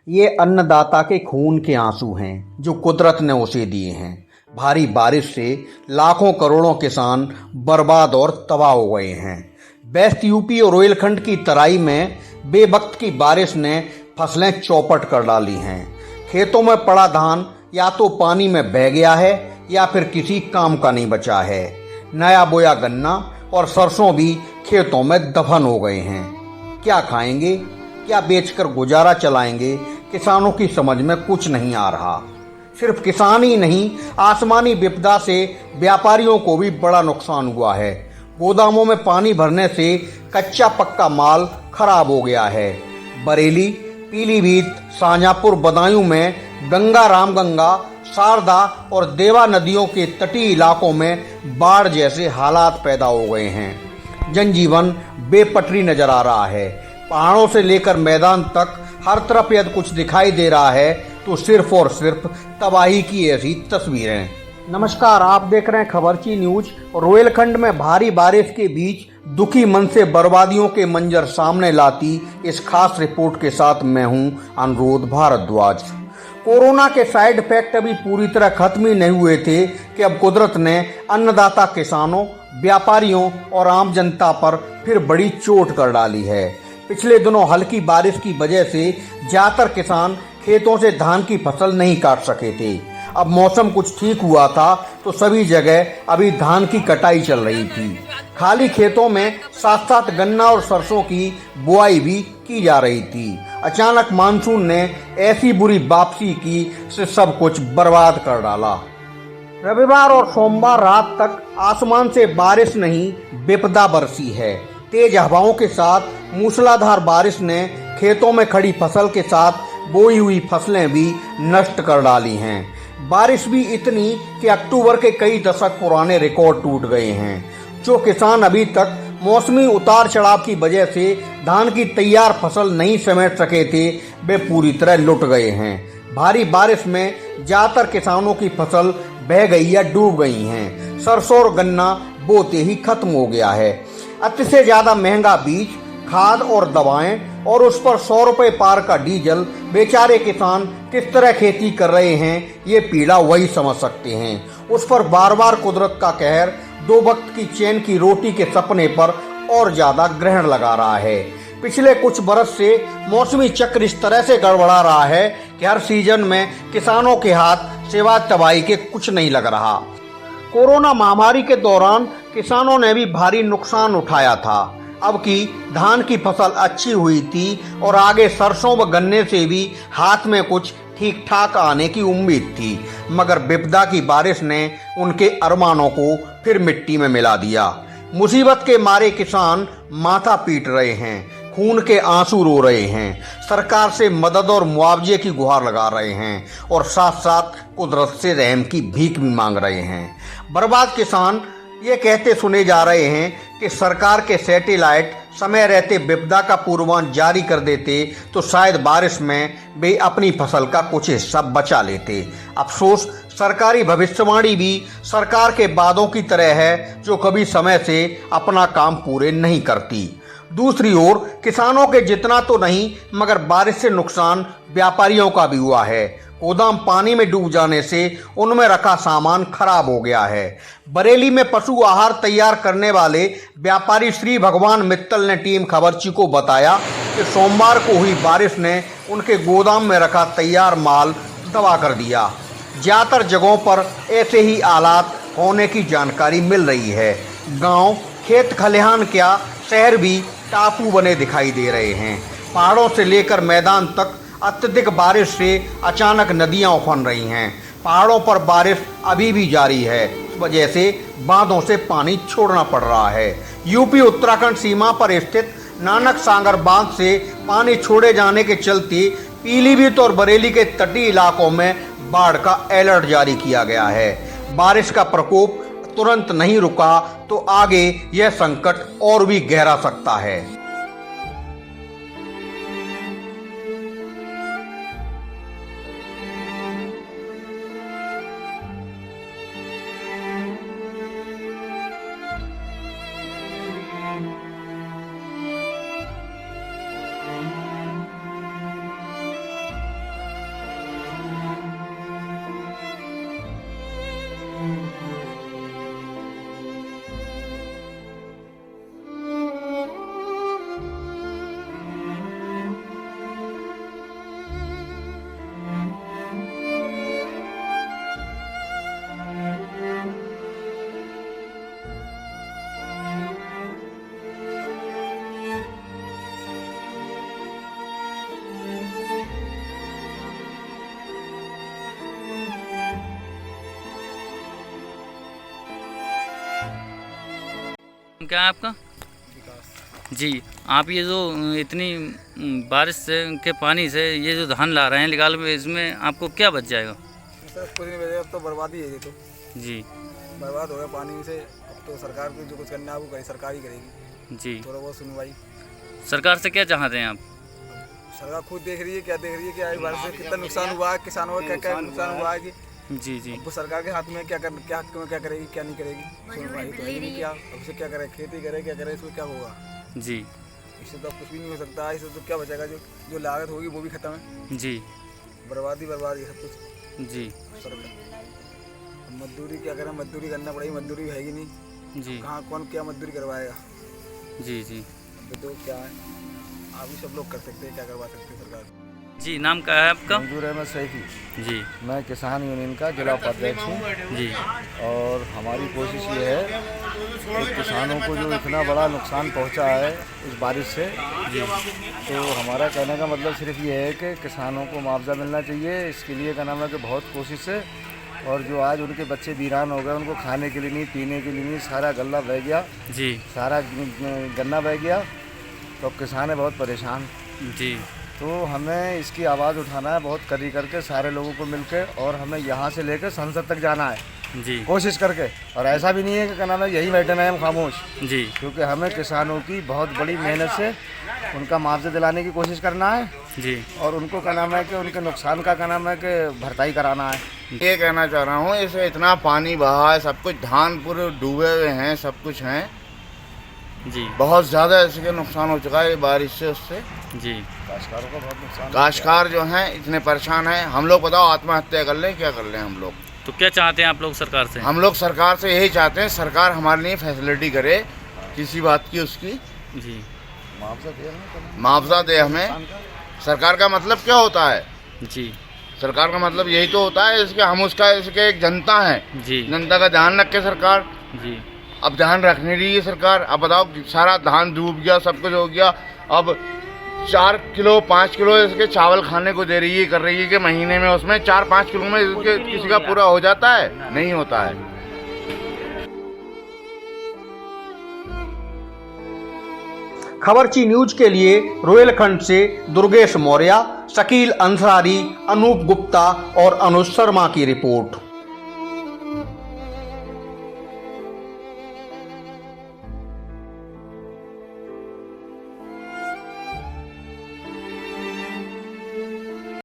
ये अन्नदाता के खून के आंसू हैं जो कुदरत ने उसे दिए हैं। भारी बारिश से लाखों करोड़ों किसान बर्बाद और तबाह हो गए हैं। वेस्ट यूपी और रोहिलखंड की तराई में बेवक्त की बारिश ने फसलें चौपट कर डाली हैं। खेतों में पड़ा धान या तो पानी में बह गया है या फिर किसी काम का नहीं बचा है। नया बोया गन्ना और सरसों भी खेतों में दफन हो गए हैं। क्या खाएंगे, क्या बेचकर गुजारा चलाएंगे, किसानों की समझ में कुछ नहीं आ रहा। सिर्फ किसान ही नहीं, आसमानी विपदा से व्यापारियों को भी बड़ा नुकसान हुआ है। गोदामों में पानी भरने से कच्चा पक्का माल खराब हो गया है। बरेली, पीलीभीत, शाहजहांपुर, बदायूं में गंगा, रामगंगा, शारदा और देवा नदियों के तटीय इलाकों में बाढ़ जैसे हालात पैदा हो गए हैं। जनजीवन बेपटरी नजर आ रहा है। पहाड़ों से लेकर मैदान तक हर तरफ यदि कुछ दिखाई दे रहा है तो सिर्फ और सिर्फ तबाही की ऐसी तस्वीरें। नमस्कार, आप देख रहे हैं खबरची न्यूज। रोहिलखंड में भारी बारिश के बीच दुखी मन से बर्बादियों के मंजर सामने लाती इस खास रिपोर्ट के साथ मैं हूं अनुरोध भारद्वाज। कोरोना के साइड इफेक्ट अभी पूरी तरह खत्म ही नहीं हुए थे कि अब कुदरत ने अन्नदाता किसानों, व्यापारियों और आम जनता पर फिर बड़ी चोट कर डाली है। पिछले दिनों हल्की बारिश की वजह से ज्यादातर किसान खेतों से धान की फसल नहीं काट सके थे। अब मौसम कुछ ठीक हुआ था तो सभी जगह अभी धान की कटाई चल रही थी। खाली खेतों में साथ साथ गन्ना और सरसों की बुआई भी की जा रही थी। अचानक मानसून ने ऐसी बुरी वापसी की से सब कुछ बर्बाद कर डाला। रविवार और सोमवार रात तक आसमान से बारिश नहीं, विपदा बरसी है। तेज हवाओं के साथ मूसलाधार बारिश ने खेतों में खड़ी फसल के साथ बोई हुई फसलें भी नष्ट कर डाली हैं। बारिश भी इतनी कि अक्टूबर के कई दशक पुराने रिकॉर्ड टूट गए हैं। जो किसान अभी तक मौसमी उतार चढ़ाव की वजह से धान की तैयार फसल नहीं समेट सके थे, वे पूरी तरह लुट गए हैं। भारी बारिश में ज्यादातर किसानों की फसल बह गई या डूब गई हैं। सरसों और गन्ना बोते ही खत्म हो गया है। अति से ज्यादा महंगा बीज, खाद और दवाएं और उस पर 100 रुपए पार का डीजल। बेचारे किसान किस तरह खेती कर रहे हैं, ये पीड़ा वही समझ सकते हैं। उस पर बार बार कुदरत का कहर दो वक्त की चैन की रोटी के सपने पर और ज्यादा ग्रहण लगा रहा है। पिछले कुछ बरस से मौसमी चक्र इस तरह से गड़बड़ा रहा है कि हर सीजन में किसानों के हाथ सिवाय तबाही के कुछ नहीं लग रहा। कोरोना महामारी के दौरान किसानों ने भी भारी नुकसान उठाया था। अब की धान की फसल अच्छी हुई थी और आगे सरसों व गन्ने से भी हाथ में कुछ ठीक ठाक आने की उम्मीद थी, मगर विपदा की बारिश ने उनके अरमानों को फिर मिट्टी में मिला दिया। मुसीबत के मारे किसान माथा पीट रहे हैं, खून के आंसू रो रहे हैं, सरकार से मदद और मुआवजे की गुहार लगा रहे हैं और साथ साथ कुदरत से रहम की भीख भी मांग रहे हैं। बर्बाद किसान ये कहते सुने जा रहे हैं कि सरकार के सैटेलाइट समय रहते विपदा का पूर्वानुमान जारी कर देते तो शायद बारिश में वे अपनी फसल का कुछ हिस्सा बचा लेते। अफसोस, सरकारी भविष्यवाणी भी सरकार के वादों की तरह है जो कभी समय से अपना काम पूरे नहीं करती। दूसरी ओर किसानों के जितना तो नहीं, मगर बारिश से नुकसान व्यापारियों का भी हुआ है। गोदाम पानी में डूब जाने से उनमें रखा सामान खराब हो गया है। बरेली में पशु आहार तैयार करने वाले व्यापारी श्री भगवान मित्तल ने टीम खबरची को बताया कि सोमवार को हुई बारिश ने उनके गोदाम में रखा तैयार माल तबाह कर दिया। ज्यादातर जगहों पर ऐसे ही हालात होने की जानकारी मिल रही है। गांव, खेत खलिहान क्या, शहर भी टापू बने दिखाई दे रहे हैं। पहाड़ों से लेकर मैदान तक अत्यधिक बारिश से अचानक नदियां उफन रही हैं। पहाड़ों पर बारिश अभी भी जारी है, इस वजह से बांधों से पानी छोड़ना पड़ रहा है। यूपी उत्तराखंड सीमा पर स्थित नानक सागर बांध से पानी छोड़े जाने के चलते पीलीभीत और बरेली के तटीय इलाकों में बाढ़ का अलर्ट जारी किया गया है। बारिश का प्रकोप तुरंत नहीं रुका तो आगे यह संकट और भी गहरा सकता है। क्या है आपका? जी, आप ये जो इतनी बारिश से के पानी से ये जो धान ला रहे हैं निकाल में, इसमें आपको क्या बच जाएगा? सर कुछ नहीं बचेगा, अब तो बर्बादी है ये तो। जी बर्बाद हो गया पानी से। अब तो सरकार को जो कुछ करना है वो करेगी, सरकार ही करेगी। जी, थोड़ा बहुत सुनवाई सरकार से क्या चाहते हैं आप? सरकार खुद देख रही है, क्या देख रही है कि आई बारिश से कितना नुकसान हुआ है, किसानों का क्या क्या नुकसान हुआ है कि जी जी वो सरकार के हाथ में क्या करेगी, क्या नहीं करेगी। सुनवाई तो है ही नहीं, क्या अब से क्या करे, खेती करे क्या करे, इसको क्या होगा। जी इससे तो कुछ भी नहीं हो सकता। इससे तो क्या बचेगा, जो लागत होगी वो भी खत्म है। जी बर्बादी सब कुछ। जी सरकार मजदूरी क्या करें, मजदूरी करना पड़ेगी, मजदूरी भी है ही नहीं। जी कहाँ कौन क्या मजदूरी करवाएगा। जी जी तो क्या है, आप भी सब लोग कर सकते हैं, क्या करवा सकते हैं सरकार। जी, नाम क्या है आपका? मंजूर अहमद सैफी। जी मैं किसान यूनियन का जिला उपाध्यक्ष हूँ। जी और हमारी कोशिश ये है कि किसानों को जो इतना बड़ा नुकसान पहुँचा है इस बारिश से, जी तो हमारा कहने का मतलब सिर्फ ये है कि किसानों को मुआवजा मिलना चाहिए। इसके लिए क्या नाम है कि बहुत कोशिश है। और जो आज उनके बच्चे वीरान हो गए, उनको खाने के लिए नहीं, पीने के लिए नहीं, सारा गल्ला बह गया, जी सारा गन्ना बह गया, तो अब किसान है बहुत परेशान। जी तो हमें इसकी आवाज़ उठाना है बहुत कड़ी करके, सारे लोगों को मिलकर, और हमें यहाँ से लेकर संसद तक जाना है जी कोशिश करके। और ऐसा भी नहीं है कि क्या नाम है यही बैठे हैं हम खामोश, जी क्योंकि हमें किसानों की बहुत बड़ी मेहनत से उनका मुआवजा दिलाने की कोशिश करना है। जी और उनको क्या नाम है कि उनके नुकसान का क्या नाम है कि भरपाई कराना है। ये कहना चाह रहा हूँ, इसे इतना पानी बहा है, सब कुछ धान पूरे डूबे हुए हैं, सब कुछ हैं, जी बहुत ज़्यादा इसके नुकसान हो चुका है बारिश से। उससे जी काश्तकारों का बहुत नुकसान। काश्तकार जो हैं इतने परेशान हैं। हम लोग बताओ आत्महत्या कर लें, क्या कर लें हम लोग? तो क्या चाहते हैं आप लोग सरकार से? हम लोग सरकार से यही चाहते हैं, सरकार हमारे लिए फैसिलिटी करे किसी बात की, उसकी जी मुआवजा दे हमें। सरकार का मतलब क्या होता है? जी सरकार का मतलब यही तो होता है इसके, हम उसका इसके एक जनता है, जी जनता का ध्यान रखे सरकार। जी अब ध्यान रखने रही है सरकार। अब बताओ सारा धान डूब गया, सब कुछ हो गया। अब 4 किलो 5 किलो इसके चावल खाने को दे रही है, कर रही है कि महीने में उसमें 4-5 किलो में इसके किसी का पूरा हो जाता है? नहीं होता है। खबरची न्यूज के लिए रोहिलखंड से दुर्गेश मौर्य, शकील अंसारी, अनूप गुप्ता और अनुज शर्मा की रिपोर्ट।